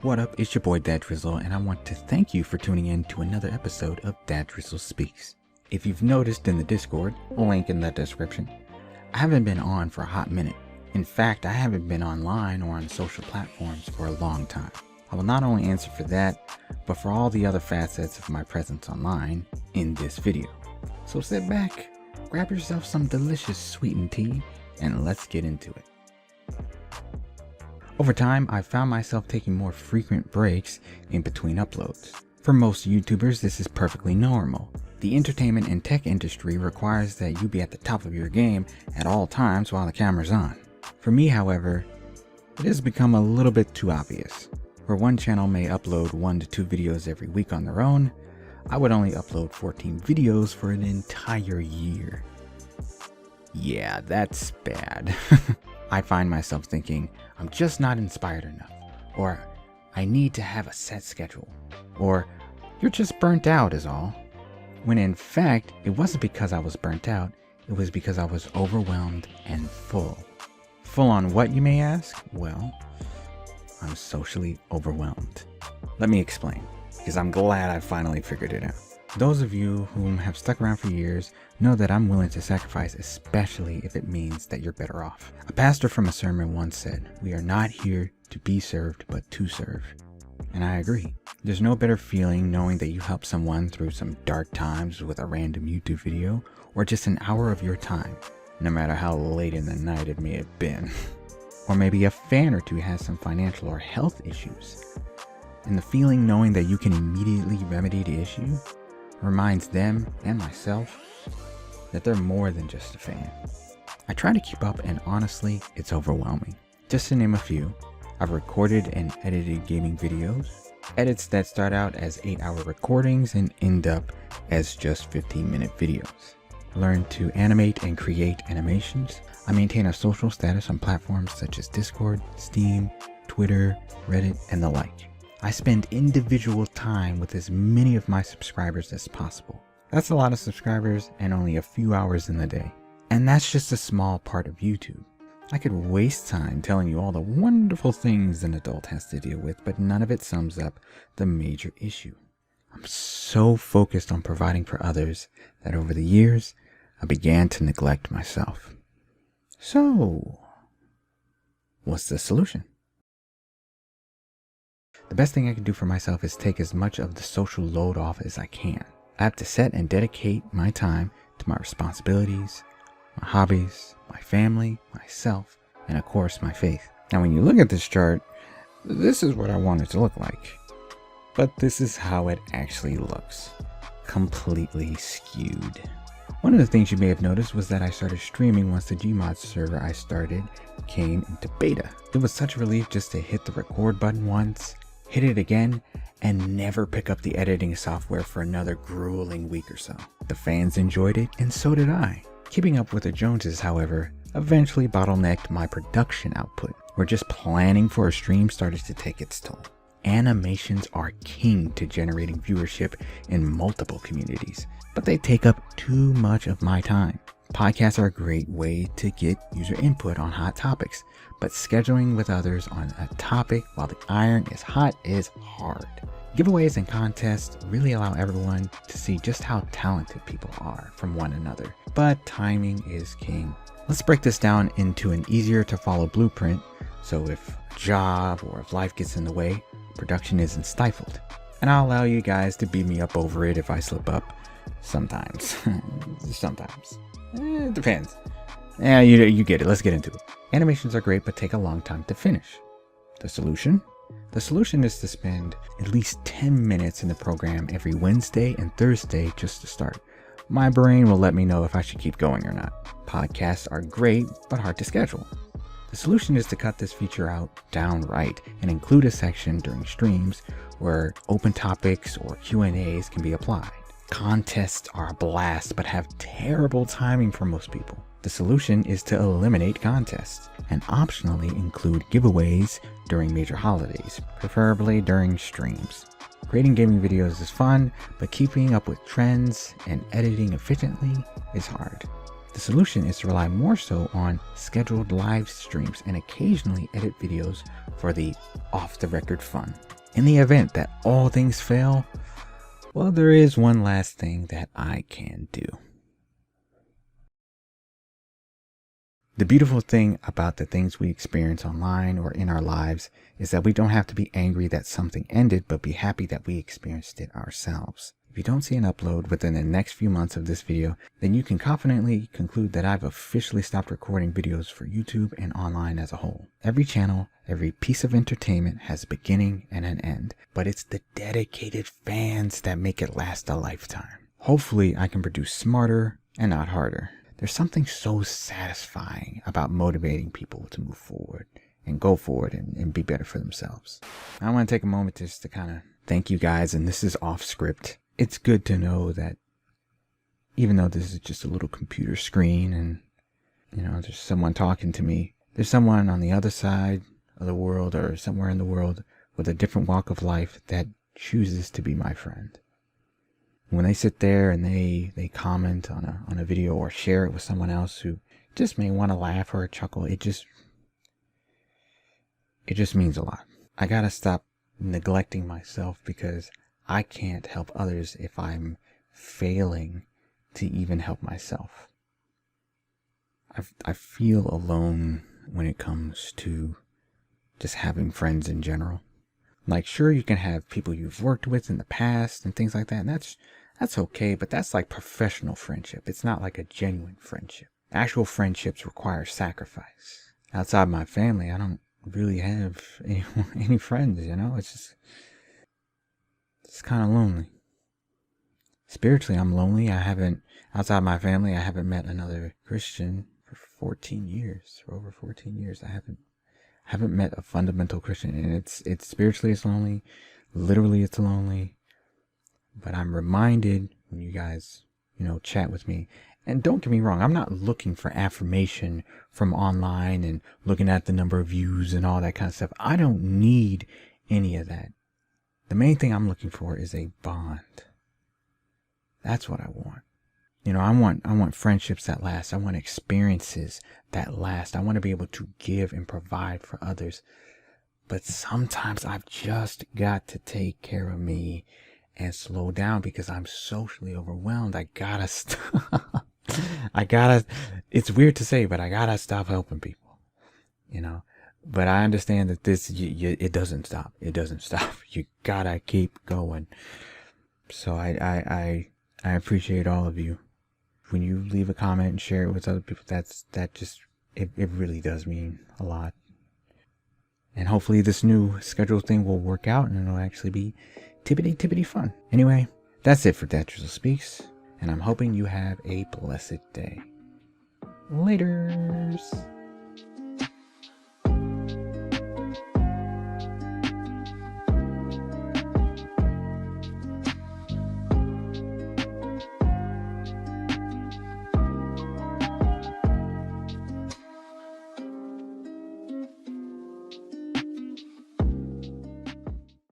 What up, it's your boy DatDrizzle, and I want to thank you for tuning in to another episode of DatDrizzle Speaks. If you've noticed in the Discord, link in the description, I haven't been on for a hot minute. In fact, I haven't been online or on social platforms for a long time. I will not only answer for that, but for all the other facets of my presence online in this video. So sit back, grab yourself some delicious sweetened tea, and let's get into it. Over time, I found myself taking more frequent breaks in between uploads. For most YouTubers, this is perfectly normal. The entertainment and tech industry requires that you be at the top of your game at all times while the camera's on. For me, however, it has become a little bit too obvious. Where one channel may upload 1 to 2 videos every week on their own, I would only upload 14 videos for an entire year. Yeah, that's bad. I find myself thinking, I'm just not inspired enough, or I need to have a set schedule, or you're just burnt out is all. When in fact, it wasn't because I was burnt out, it was because I was overwhelmed and full. Full on what, you may ask? Well, I'm socially overwhelmed. Let me explain, because I'm glad I finally figured it out. Those of you whom have stuck around for years know that I'm willing to sacrifice, especially if it means that you're better off. A pastor from a sermon once said, "We are not here to be served, but to serve." And I agree. There's no better feeling knowing that you helped someone through some dark times with a random YouTube video, or just an hour of your time, no matter how late in the night it may have been. Or maybe a fan or two has some financial or health issues. And the feeling knowing that you can immediately remedy the issue reminds them and myself that they're more than just a fan. I try to keep up, and honestly, it's overwhelming. Just to name a few, I've recorded and edited gaming videos, edits that start out as 8-hour recordings and end up as just 15-minute videos. I learned to animate and create animations. I maintain a social status on platforms such as Discord, Steam, Twitter, Reddit, and the like. I spend individual time with as many of my subscribers as possible. That's a lot of subscribers and only a few hours in the day. And that's just a small part of YouTube. I could waste time telling you all the wonderful things an adult has to deal with, but none of it sums up the major issue. I'm so focused on providing for others that over the years, I began to neglect myself. So, what's the solution? The best thing I can do for myself is take as much of the social load off as I can. I have to set and dedicate my time to my responsibilities, my hobbies, my family, myself, and of course my faith. Now when you look at this chart, this is what I want it to look like. But this is how it actually looks. Completely skewed. One of the things you may have noticed was that I started streaming once the Gmod server I started came into beta. It was such a relief just to hit the record button once, hit it again, and never pick up the editing software for another grueling week or so. The fans enjoyed it, and so did I. Keeping up with the Joneses, however, eventually bottlenecked my production output, where just planning for a stream started to take its toll. Animations are king to generating viewership in multiple communities, but they take up too much of my time. Podcasts are a great way to get user input on hot topics, but scheduling with others on a topic while the iron is hot is hard. Giveaways and contests really allow everyone to see just how talented people are from one another, but timing is king. Let's break this down into an easier to follow blueprint, so if a job or if life gets in the way, production isn't stifled. And I'll allow you guys to beat me up over it if I slip up. Sometimes. Sometimes. It depends. Yeah, you get it. Let's get into it. Animations are great, but take a long time to finish. The solution? The solution is to spend at least 10 minutes in the program every Wednesday and Thursday just to start. My brain will let me know if I should keep going or not. Podcasts are great, but hard to schedule. The solution is to cut this feature out downright and include a section during streams where open topics or Q&As can be applied. Contests are a blast, but have terrible timing for most people. The solution is to eliminate contests and optionally include giveaways during major holidays, preferably during streams. Creating gaming videos is fun, but keeping up with trends and editing efficiently is hard. The solution is to rely more so on scheduled live streams and occasionally edit videos for the off-the-record fun. In the event that all things fail, well, there is one last thing that I can do. The beautiful thing about the things we experience online or in our lives is that we don't have to be angry that something ended, but be happy that we experienced it ourselves. If you don't see an upload within the next few months of this video, then you can confidently conclude that I've officially stopped recording videos for YouTube and online as a whole. Every channel, every piece of entertainment has a beginning and an end, but it's the dedicated fans that make it last a lifetime. Hopefully, I can produce smarter and not harder. There's something so satisfying about motivating people to move forward and go forward and be better for themselves. I want to take a moment just to kind of thank you guys, and this is off script. It's good to know that even though this is just a little computer screen and, there's someone talking to me, there's someone on the other side of the world or somewhere in the world with a different walk of life that chooses to be my friend. When they sit there and they comment on a video or share it with someone else who just may want to laugh or chuckle, it just means a lot. I gotta stop neglecting myself because I can't help others if I'm failing to even help myself. I feel alone when it comes to just having friends in general. Like, sure, you can have people you've worked with in the past and things like that, and that's okay, but that's like professional friendship. It's not like a genuine friendship. Actual friendships require sacrifice. Outside my family, I don't really have any friends, It's kind of lonely. Spiritually, I'm lonely. Outside my family, I haven't met another Christian for 14 years. For over 14 years, I haven't met a fundamental Christian, and it's spiritually, it's lonely. Literally, it's lonely. But I'm reminded when you guys, chat with me. And don't get me wrong, I'm not looking for affirmation from online and looking at the number of views and all that kind of stuff. I don't need any of that. The main thing I'm looking for is a bond. That's what I want. I want friendships that last. I want experiences that last. I want to be able to give and provide for others. But sometimes I've just got to take care of me and slow down because I'm socially overwhelmed. I gotta stop. It's weird to say, but I gotta stop helping people, but I understand that it doesn't stop. It doesn't stop. You gotta keep going. So I appreciate all of you. When you leave a comment and share it with other people, it really does mean a lot. And hopefully this new schedule thing will work out and it'll actually be tippity fun. Anyway, that's it for DatDrizzle Speaks, and I'm hoping you have a blessed day. Laters.